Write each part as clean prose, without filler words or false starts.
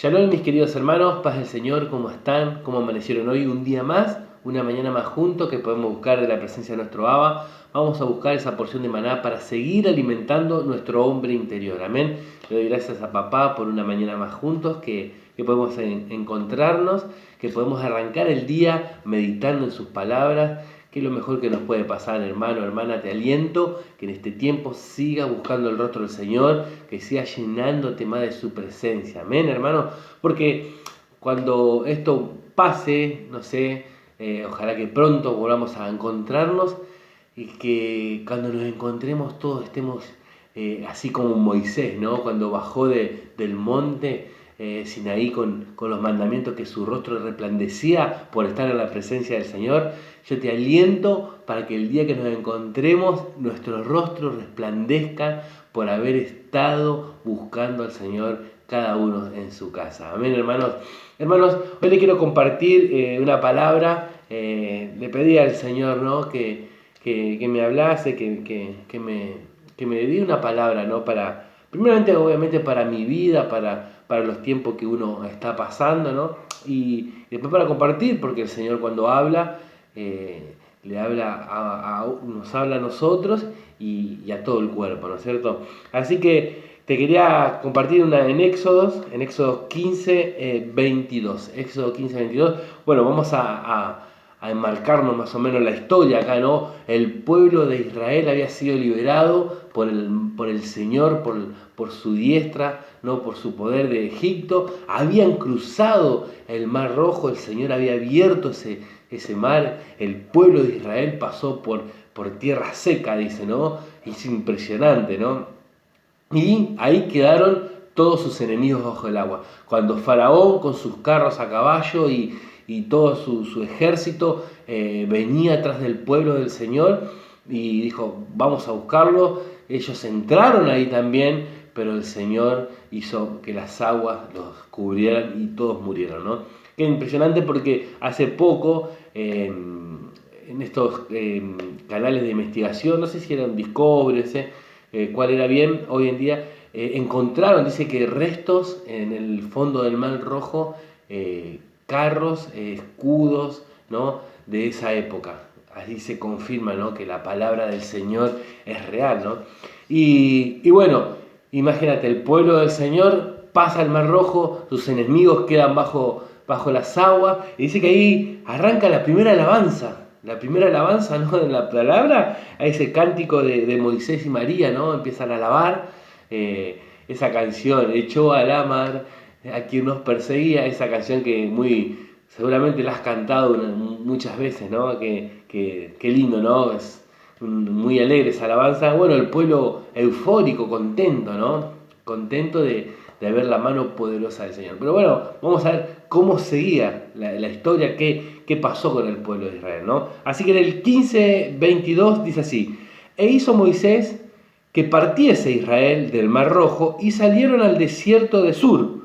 Shalom, mis queridos hermanos, paz del Señor, ¿cómo están? ¿Cómo amanecieron hoy? Un día más, una mañana más juntos que podemos buscar de la presencia de nuestro Abba. Vamos a buscar esa porción de maná para seguir alimentando nuestro hombre interior. Amén. Le doy gracias a papá por una mañana más juntos que podemos encontrarnos, que podemos arrancar el día meditando en sus palabras. Que es lo mejor que nos puede pasar, hermano, hermana. Te aliento que en este tiempo sigas buscando el rostro del Señor, que sigas llenándote más de su presencia. Amén, hermano. Porque cuando esto pase, no sé, ojalá que pronto volvamos a encontrarnos y que cuando nos encontremos todos estemos así como Moisés, ¿no? Cuando bajó del monte Sinaí con los mandamientos, que su rostro resplandecía por estar en la presencia del Señor. Yo te aliento para que el día que nos encontremos nuestros rostros resplandezcan por haber estado buscando al Señor cada uno en su casa. Amén, hermanos. Hermanos, hoy le quiero compartir una palabra. Le pedí al Señor, ¿no? que me hablase, que me diera una palabra, ¿no? Primeramente, obviamente, para mi vida, para los tiempos que uno está pasando, ¿no? Y después para compartir, porque el Señor cuando habla, le habla nos habla a nosotros y a todo el cuerpo, ¿no es cierto? Así que te quería compartir en Éxodo 15, 22. Éxodo 15, 22. Bueno, vamos a enmarcarnos más o menos la historia acá, ¿no? El pueblo de Israel había sido liberado por el Señor, por su diestra, ¿no? Por su poder de Egipto. Habían cruzado el Mar Rojo, el Señor había abierto ese mar. El pueblo de Israel pasó por tierra seca, dice, ¿no? Es impresionante, ¿no? Y ahí quedaron todos sus enemigos bajo el agua. Cuando Faraón con sus carros a caballo y todo su ejército venía atrás del pueblo del Señor y dijo, vamos a buscarlo. Ellos entraron ahí también, pero el Señor hizo que las aguas los cubrieran y todos murieron, ¿no? Qué impresionante, porque hace poco en estos canales de investigación, no sé si eran Discovery, cuál era bien, hoy en día encontraron, dice que restos en el fondo del Mar Rojo, carros, escudos, ¿no? De esa época. Así se confirma, ¿no? Que la palabra del Señor es real, ¿no? Y bueno, imagínate, el pueblo del Señor pasa el Mar Rojo, sus enemigos quedan bajo las aguas, y dice que ahí arranca la primera alabanza, ¿no? En la palabra, a ese cántico de Moisés y María, ¿no? Empiezan a alabar esa canción, echó a la mar a quien nos perseguía, esa canción que seguramente la has cantado muchas veces, ¿no? Qué lindo, ¿no? Es muy alegre esa alabanza. Bueno, el pueblo eufórico, contento, ¿no? Contento de ver la mano poderosa del Señor. Pero bueno, vamos a ver cómo seguía la historia, qué pasó con el pueblo de Israel, ¿no? Así que en el 15:22 dice así: e hizo Moisés que partiese Israel del Mar Rojo y salieron al desierto de Sur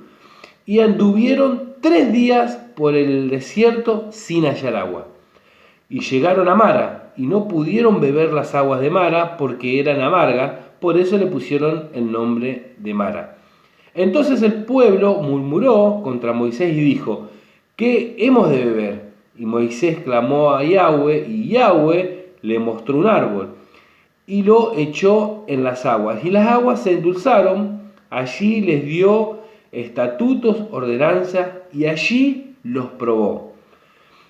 y anduvieron 3 días por el desierto sin hallar agua. Y llegaron a Mara y no pudieron beber las aguas de Mara porque eran amargas, por eso le pusieron el nombre de Mara. Entonces el pueblo murmuró contra Moisés y dijo: ¿qué hemos de beber? Y Moisés clamó a Yahweh y Yahweh le mostró un árbol y lo echó en las aguas. Y las aguas se endulzaron, allí les dio estatutos, ordenanzas, y allí los probó.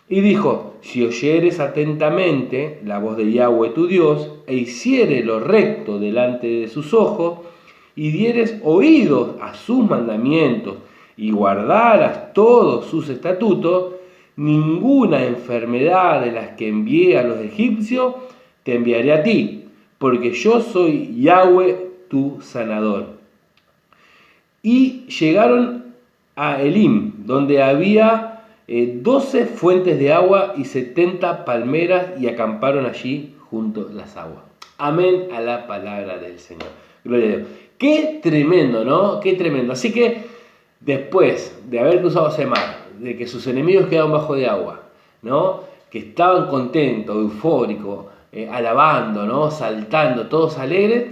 Y dijo: si oyeres atentamente la voz de Yahweh tu Dios, e hiciere lo recto delante de sus ojos, y dieres oídos a sus mandamientos, y guardaras todos sus estatutos, ninguna enfermedad de las que envié a los egipcios te enviaré a ti, porque yo soy Yahweh tu sanador. Y llegaron a Elim, donde había 12 fuentes de agua y 70 palmeras, y acamparon allí junto a las aguas. Amén a la palabra del Señor. Gloria a Dios. Qué tremendo, ¿no? Qué tremendo. Así que después de haber cruzado ese mar, de que sus enemigos quedaban bajo de agua, ¿no? Que estaban contentos, eufóricos, alabando, ¿no? Saltando, todos alegres,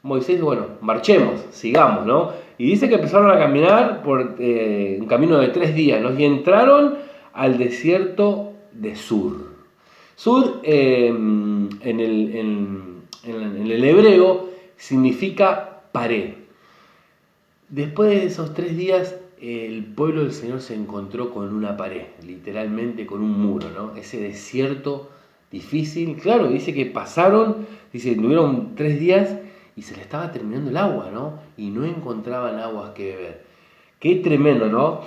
Moisés, bueno, marchemos, sigamos, ¿no? Y dice que empezaron a caminar por un camino de 3 días, ¿no? Y entraron al desierto de Sur. Sur en el hebreo significa pared. Después de esos 3 días, el pueblo del Señor se encontró con una pared, literalmente con un muro, ¿no? Ese desierto difícil, claro, dice que pasaron, dice, tuvieron 3 días y se le estaba terminando el agua, ¿no? Y no encontraban aguas que beber. Qué tremendo, ¿no?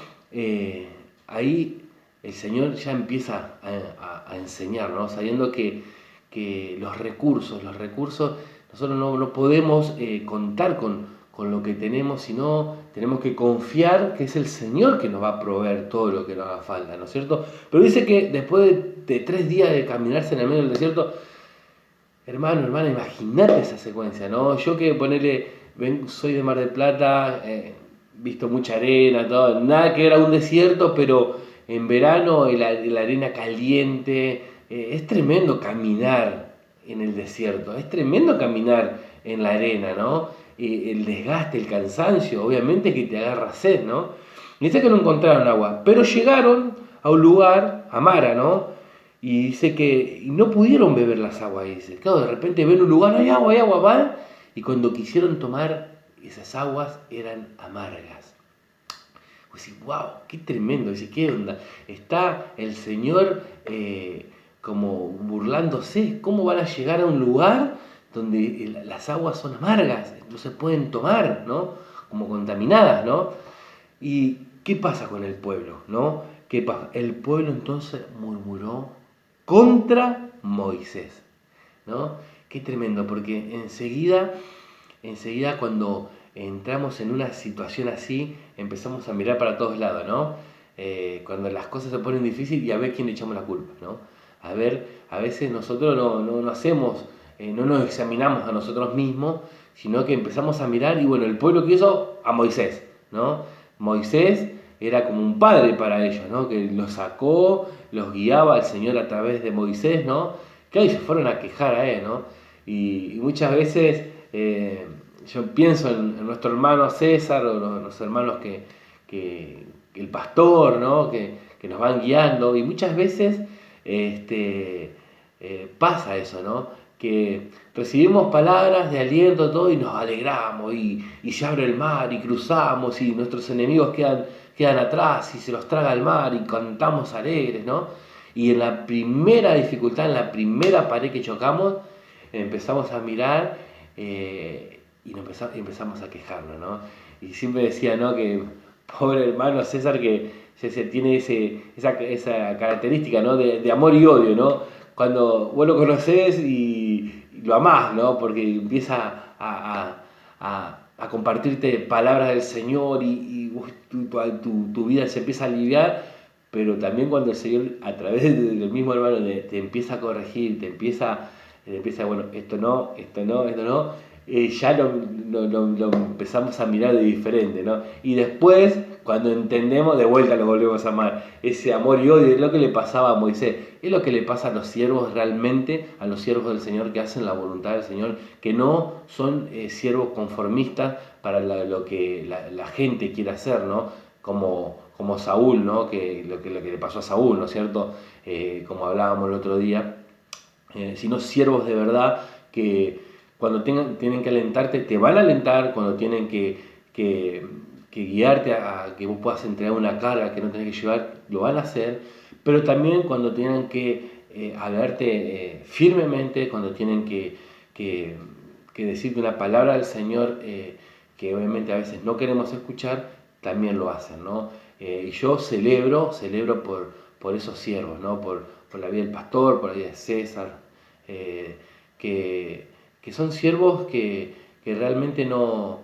Ahí el Señor ya empieza a enseñar, ¿no? Sabiendo que los recursos, nosotros no podemos contar con lo que tenemos, sino tenemos que confiar que es el Señor que nos va a proveer todo lo que nos haga falta, ¿no es cierto? Pero dice que después de 3 días de caminarse en el medio del desierto, hermano, hermana, imagínate esa secuencia, ¿no? Yo que soy de Mar del Plata, visto mucha arena, todo, nada que era un desierto, pero en verano la arena caliente, es tremendo caminar en el desierto, es tremendo caminar en la arena, ¿no? El desgaste, el cansancio, obviamente que te agarra sed, ¿no? Y dice que no encontraron agua, pero llegaron a un lugar, a Mara, ¿no? Y dice que no pudieron beber las aguas, dice. Claro, de repente ven un lugar, hay agua, van, y cuando quisieron tomar esas aguas eran amargas. Pues sí, wow, qué tremendo, dice, ¿qué onda? Está el Señor como burlándose, ¿cómo van a llegar a un lugar donde las aguas son amargas, no se pueden tomar, ¿no? Como contaminadas, ¿no? ¿Y qué pasa con el pueblo, no? ¿Qué pasa? El pueblo entonces murmuró contra Moisés, ¿no? Qué tremendo, porque enseguida cuando entramos en una situación así, empezamos a mirar para todos lados, ¿no? Cuando las cosas se ponen difíciles y a ver quién le echamos la culpa, ¿no? A veces nosotros no hacemos, no nos examinamos a nosotros mismos, sino que empezamos a mirar y bueno, el pueblo que hizo a Moisés, ¿no? Moisés era como un padre para ellos, ¿no? Que los sacó, los guiaba el Señor a través de Moisés, ¿no? Que ahí se fueron a quejar a él, ¿no? Y muchas veces yo pienso en nuestro hermano César o los hermanos que el pastor, ¿no? Que nos van guiando y muchas veces pasa eso, ¿no? Que recibimos palabras de aliento todo y nos alegramos y se abre el mar y cruzamos y nuestros enemigos quedan atrás y se los traga el mar y cantamos alegres, ¿no? Y en la primera dificultad, en la primera pared que chocamos, empezamos a mirar y empezamos a quejarnos, ¿no? Y siempre decía, ¿no? Que pobre hermano César que tiene esa característica, ¿no? De amor y odio, ¿no? Cuando vos lo conocés y lo amás, ¿no? Porque empieza a compartirte palabras del Señor y tu vida se empieza a aliviar, pero también cuando el Señor a través del mismo hermano te empieza a corregir, te empieza, bueno, esto no, ya lo empezamos a mirar de diferente, ¿no? Y después, cuando entendemos, de vuelta lo volvemos a amar. Ese amor y odio es lo que le pasaba a Moisés, es lo que le pasa a los siervos realmente, a los siervos del Señor que hacen la voluntad del Señor, que no son siervos conformistas para lo que la gente quiere hacer, ¿no? Como Saúl, ¿no? Que lo que le pasó a Saúl, ¿no es cierto? Como hablábamos el otro día, sino siervos de verdad que cuando tienen que alentarte, te van a alentar, cuando tienen que guiarte a que vos puedas entregar una carga que no tenés que llevar, lo van a hacer, pero también cuando tienen que hablarte firmemente, cuando tienen que decirte una palabra del Señor que obviamente a veces no queremos escuchar, también lo hacen, ¿no? Y yo celebro por esos siervos, ¿no? Por la vida del pastor, por la vida de César, que son siervos que realmente no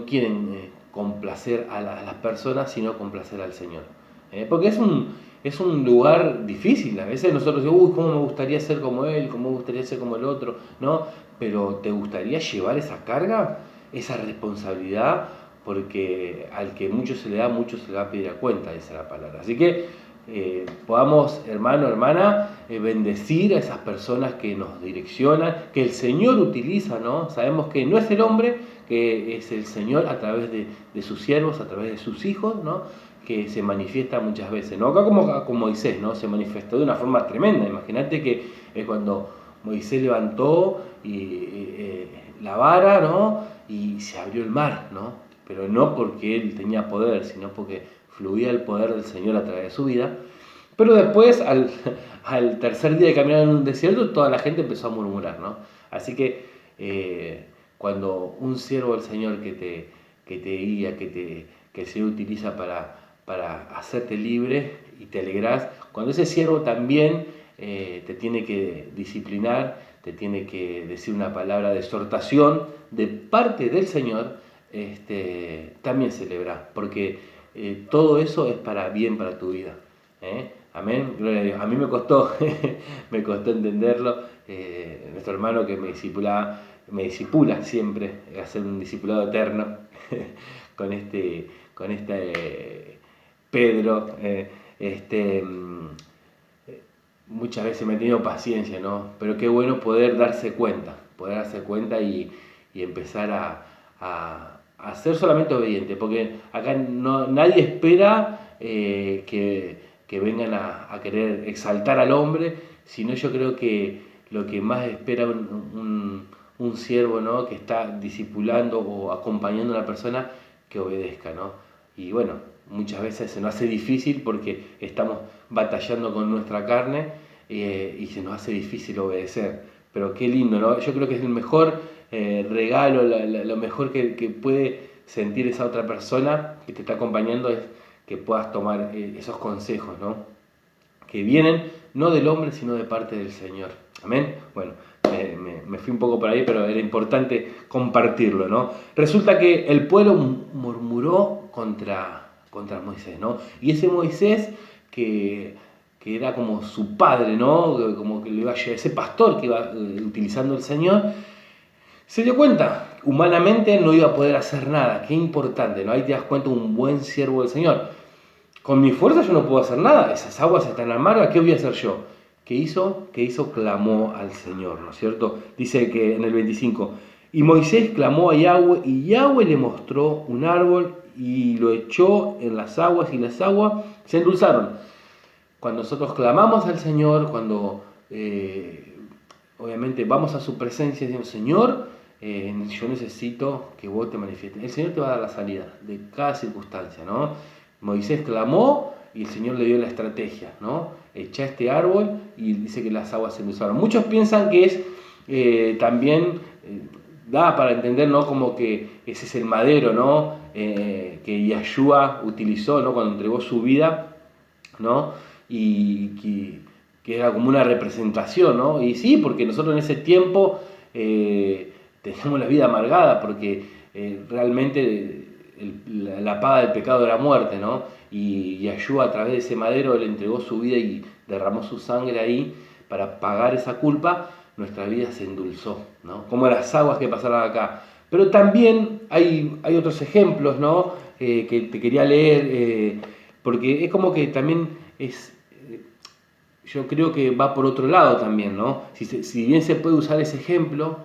quieren complacer a las personas, sino complacer al Señor. Porque es un lugar difícil. A veces nosotros decimos, cómo me gustaría ser como él, cómo me gustaría ser como el otro, ¿no? Pero ¿te gustaría llevar esa carga, esa responsabilidad? Porque al que mucho se le da, mucho se le va a pedir a cuenta, esa es la palabra. Así que podamos, hermano, hermana, bendecir a esas personas que nos direccionan, que el Señor utiliza, ¿no? Sabemos que no es el hombre, que es el Señor a través de sus siervos, a través de sus hijos, ¿no? Que se manifiesta muchas veces, ¿no? Acá como Moisés, ¿no? Se manifestó de una forma tremenda. Imagínate que cuando Moisés levantó la vara, ¿no? Y se abrió el mar, ¿no? Pero no porque él tenía poder, sino porque fluía el poder del Señor a través de su vida. Pero después, al tercer día de caminar en un desierto, toda la gente empezó a murmurar, ¿no? Así que cuando un siervo del Señor que te guía, que el Señor utiliza para hacerte libre y te alegrás, cuando ese siervo también te tiene que disciplinar, te tiene que decir una palabra de exhortación de parte del Señor, también celebra, porque todo eso es para bien para tu vida. Amén, gloria a Dios. A mí me costó, me costó entenderlo. Nuestro hermano que me discipula siempre, hacer un discipulado eterno con este Pedro. Muchas veces me he tenido paciencia, ¿no? Pero qué bueno poder darse cuenta y empezar a ser solamente obediente, porque acá nadie espera que vengan a querer exaltar al hombre, sino yo creo que lo que más espera un siervo, ¿no? Que está discipulando o acompañando a una persona, que obedezca, ¿no? Y bueno, muchas veces se nos hace difícil porque estamos batallando con nuestra carne y se nos hace difícil obedecer. Pero qué lindo, ¿no? Yo creo que es el mejor regalo, lo mejor que puede sentir esa otra persona que te está acompañando es que puedas tomar esos consejos, ¿no? Que vienen no del hombre, sino de parte del Señor. Amén. Bueno, me fui un poco por ahí, pero era importante compartirlo, ¿no? Resulta que el pueblo murmuró contra Moisés, ¿no? Y ese Moisés que era como su padre, ¿no? Como que le iba a llevar, ese pastor que iba utilizando el Señor, se dio cuenta, humanamente no iba a poder hacer nada. Qué importante, ¿no? Ahí te das cuenta, un buen siervo del Señor. Con mi fuerza yo no puedo hacer nada, esas aguas están amargas, ¿qué voy a hacer yo? ¿Qué hizo? Clamó al Señor, ¿no es cierto? Dice que en el 25, y Moisés clamó a Yahweh, y Yahweh le mostró un árbol, y lo echó en las aguas, y las aguas se endulzaron. Cuando nosotros clamamos al Señor, cuando obviamente vamos a su presencia y decimos, Señor, yo necesito que vos te manifiestes. El Señor te va a dar la salida de cada circunstancia, ¿no? Moisés clamó y el Señor le dio la estrategia, ¿no? Echa este árbol y dice que las aguas se endulzaron. Muchos piensan que es también, da para entender, ¿no? Como que ese es el madero, ¿no? Que Yahshua utilizó, ¿no? Cuando entregó su vida, ¿no? Y que era como una representación, ¿no? Y sí, porque nosotros en ese tiempo teníamos la vida amargada, porque realmente la paga del pecado era muerte, ¿no? Y Yahshua a través de ese madero le entregó su vida y derramó su sangre ahí para pagar esa culpa. Nuestra vida se endulzó, ¿no? Como las aguas que pasaron acá. Pero también hay otros ejemplos, ¿no? Que te quería leer, porque es como que también yo creo que va por otro lado también, ¿no? Si bien se puede usar ese ejemplo,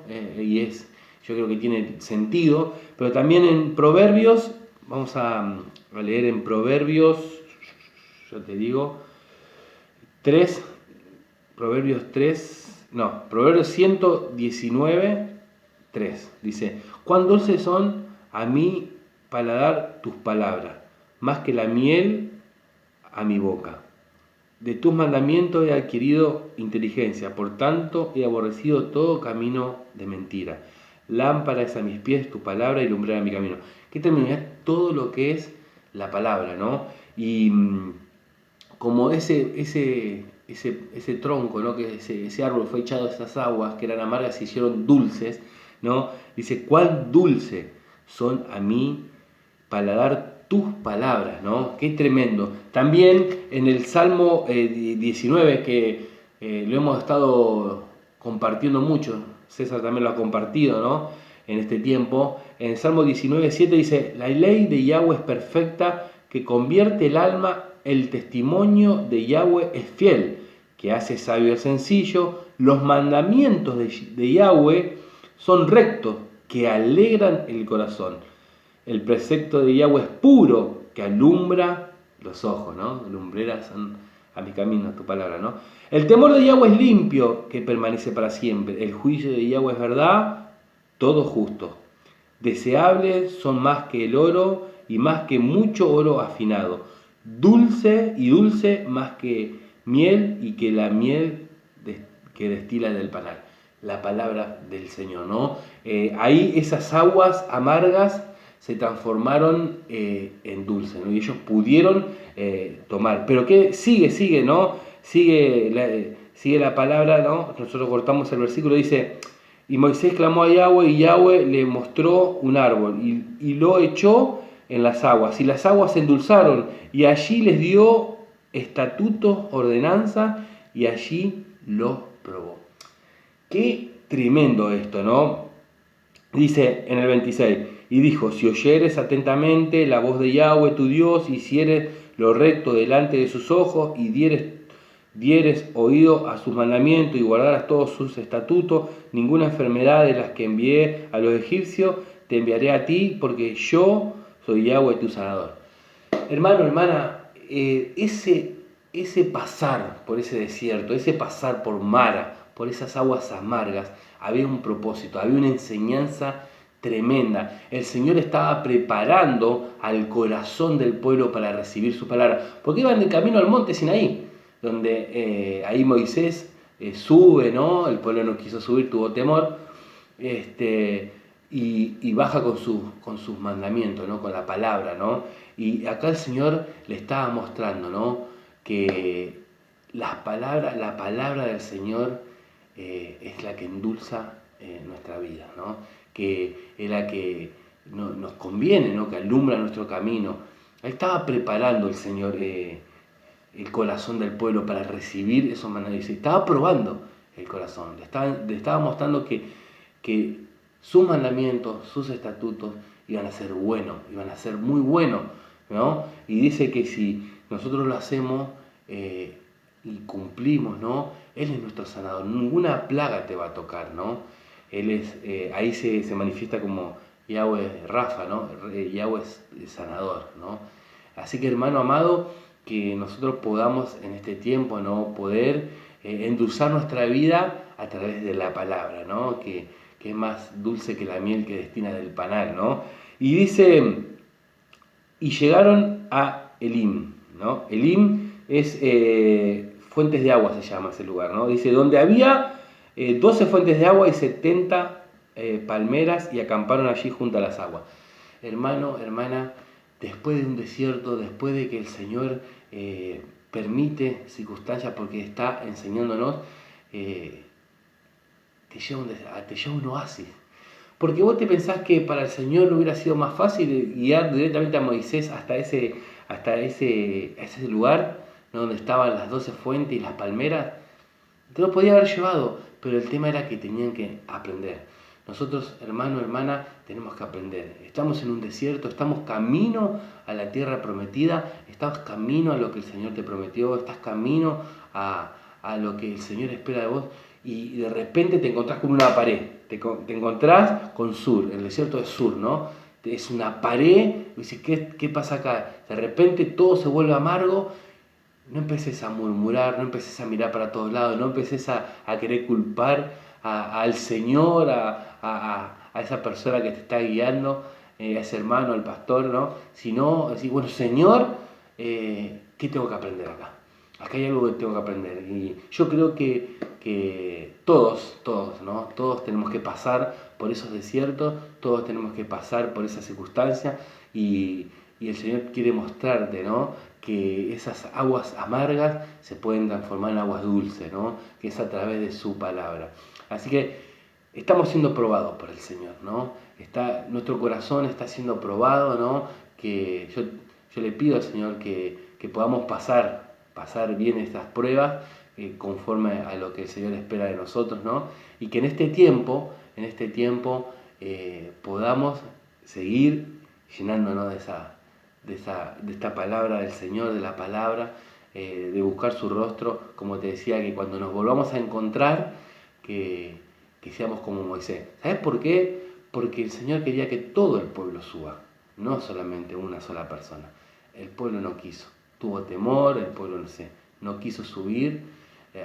yo creo que tiene sentido, pero también en Proverbios, vamos a leer en Proverbios, yo te digo, Proverbios 119, 3, dice, cuán dulces son a mi paladar tus palabras, más que la miel a mi boca. De tus mandamientos he adquirido inteligencia, por tanto he aborrecido todo camino de mentira. Lámpara es a mis pies tu palabra y lumbrera mi camino. ¿Qué termina? Todo lo que es la palabra, ¿no? Y como ese tronco, ¿no? Que ese árbol fue echado a esas aguas que eran amargas y se hicieron dulces, ¿no? Dice, cuán dulce son a mí paladar tus palabras, ¿no? Qué tremendo. También en el Salmo 19, que lo hemos estado compartiendo mucho, César también lo ha compartido, ¿no? En este tiempo, en el Salmo 19, 7 dice, la ley de Yahweh es perfecta, que convierte el alma. El testimonio de Yahweh es fiel, que hace sabio al sencillo. Los mandamientos de Yahweh son rectos, que alegran el corazón. El precepto de Yahweh es puro, que alumbra los ojos, ¿no? Lumbreras son a mi camino, tu palabra, ¿no? El temor de Yahweh es limpio, que permanece para siempre. El juicio de Yahweh es verdad, todo justo. Deseables son más que el oro y más que mucho oro afinado. Dulce y dulce más que miel y que la miel que destila del panal. La palabra del Señor, ¿no? Ahí esas aguas amargas se transformaron en dulce, ¿no? Y ellos pudieron tomar. Pero que sigue, ¿no? Sigue la palabra, ¿no? Nosotros cortamos el versículo, dice: y Moisés clamó a Yahweh, y Yahweh le mostró un árbol, y lo echó en las aguas, y las aguas se endulzaron, y allí les dio estatutos, ordenanza, y allí los probó. Qué tremendo esto, ¿no? Dice en el 26, y dijo: si oyeres atentamente la voz de Yahweh tu Dios, hicieres lo recto delante de sus ojos, y dieres oído a sus mandamientos y guardaras todos sus estatutos, ninguna enfermedad de las que envié a los egipcios te enviaré a ti, porque yo soy Yahweh tu sanador. Hermano, hermana, ese pasar por ese desierto, ese pasar por Mara, por esas aguas amargas, había un propósito, había una enseñanza tremenda. El Señor estaba preparando al corazón del pueblo para recibir su palabra, porque iban de camino al monte Sinaí, donde ahí Moisés sube, ¿no? El pueblo no quiso subir, tuvo temor, y baja con sus mandamientos, ¿no? Con la palabra, ¿no? Y acá el Señor le estaba mostrando, ¿no? Que la palabra del Señor es la que endulza nuestra vida, ¿no? Que es la que nos conviene, ¿no? Que alumbra nuestro camino. Ahí estaba preparando el Señor el corazón del pueblo para recibir esos mandamientos. Estaba probando el corazón, le estaba mostrando que sus mandamientos, sus estatutos iban a ser buenos, iban a ser muy buenos, ¿no? Y dice que si nosotros lo hacemos y cumplimos, ¿no? Él es nuestro sanador, ninguna plaga te va a tocar, ¿no? Él es, ahí se manifiesta como Yahweh Rafa, ¿no? Yahweh es sanador, ¿no? Así que, hermano amado, que nosotros podamos en este tiempo, ¿no? Poder endulzar nuestra vida a través de la palabra, ¿no? Que es más dulce que la miel que destina del panal, ¿no? Y dice: y llegaron a Elim, ¿no? Elim es fuentes de agua, se llama ese lugar, ¿no? Dice: donde había 12 fuentes de agua y 70 palmeras, y acamparon allí junto a las aguas. Hermano, hermana, después de un desierto, después de que el Señor permite circunstancias porque está enseñándonos, te lleva un oasis. Porque vos te pensás que para el Señor no hubiera sido más fácil guiar directamente a Moisés hasta ese lugar, ¿no? Donde estaban las 12 fuentes y las palmeras. Te lo podía haber llevado, pero el tema era que tenían que aprender. Nosotros, hermano, hermana, tenemos que aprender. Estamos en un desierto, estamos camino a la tierra prometida, estás camino a lo que el Señor te prometió, estás camino a lo que el Señor espera de vos, y de repente te encontrás con una pared, te encontrás con Sur, el desierto de Sur, ¿no? Es una pared, y dices: ¿qué pasa acá? De repente todo se vuelve amargo. No empeces a murmurar, no empeces a mirar para todos lados, no empeces a querer culpar al Señor, a esa persona que te está guiando, a ese hermano, al pastor, ¿no? Sino decir: bueno, Señor, ¿qué tengo que aprender acá? Acá hay algo que tengo que aprender. Y yo creo que todos, ¿no? Todos tenemos que pasar por esos desiertos, todos tenemos que pasar por esas circunstancias, y el Señor quiere mostrarte, ¿no? Que esas aguas amargas se pueden transformar en aguas dulces, ¿no? Que es a través de su palabra. Así que estamos siendo probados por el Señor, ¿no? Nuestro corazón está siendo probado, ¿no? Que yo le pido al Señor que podamos pasar bien estas pruebas conforme a lo que el Señor espera de nosotros, ¿no? Y que en este tiempo podamos seguir llenándonos de esta palabra del Señor, de la palabra, de buscar su rostro, como te decía, que cuando nos volvamos a encontrar, que seamos como Moisés. ¿Sabes por qué? Porque el Señor quería que todo el pueblo suba, no solamente una sola persona. El pueblo no quiso, tuvo temor, el pueblo no quiso subir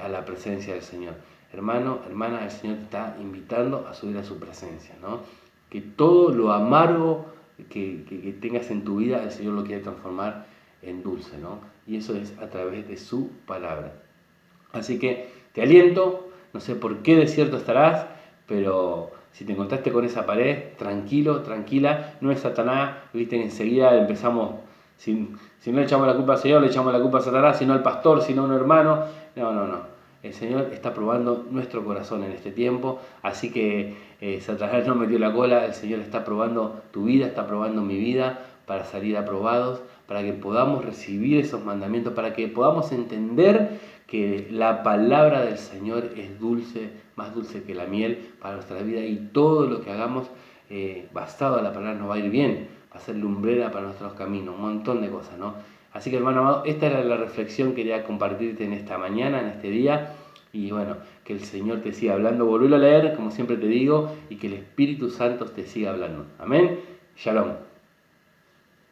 a la presencia del Señor. Hermano, hermana, el Señor te está invitando a subir a su presencia, ¿no? Que todo lo amargo que tengas en tu vida, el Señor lo quiere transformar en dulce, ¿no? Y eso es a través de su palabra. Así que te aliento, no sé por qué desierto estarás, pero si te encontraste con esa pared, tranquilo, tranquila, no es Satanás, viste, enseguida empezamos, si no le echamos la culpa al Señor, le echamos la culpa a Satanás, si no al pastor, si no a un hermano, no. El Señor está probando nuestro corazón en este tiempo, así que Satanás no metió la cola, el Señor está probando tu vida, está probando mi vida para salir aprobados, para que podamos recibir esos mandamientos, para que podamos entender que la palabra del Señor es dulce, más dulce que la miel para nuestra vida, y todo lo que hagamos basado a la palabra nos va a ir bien, va a ser lumbrera para nuestros caminos, un montón de cosas, ¿no? Así que, hermano amado, esta era la reflexión que quería compartirte en esta mañana, en este día, y bueno, que el Señor te siga hablando, volvelo a leer, como siempre te digo, y que el Espíritu Santo te siga hablando. Amén. Shalom.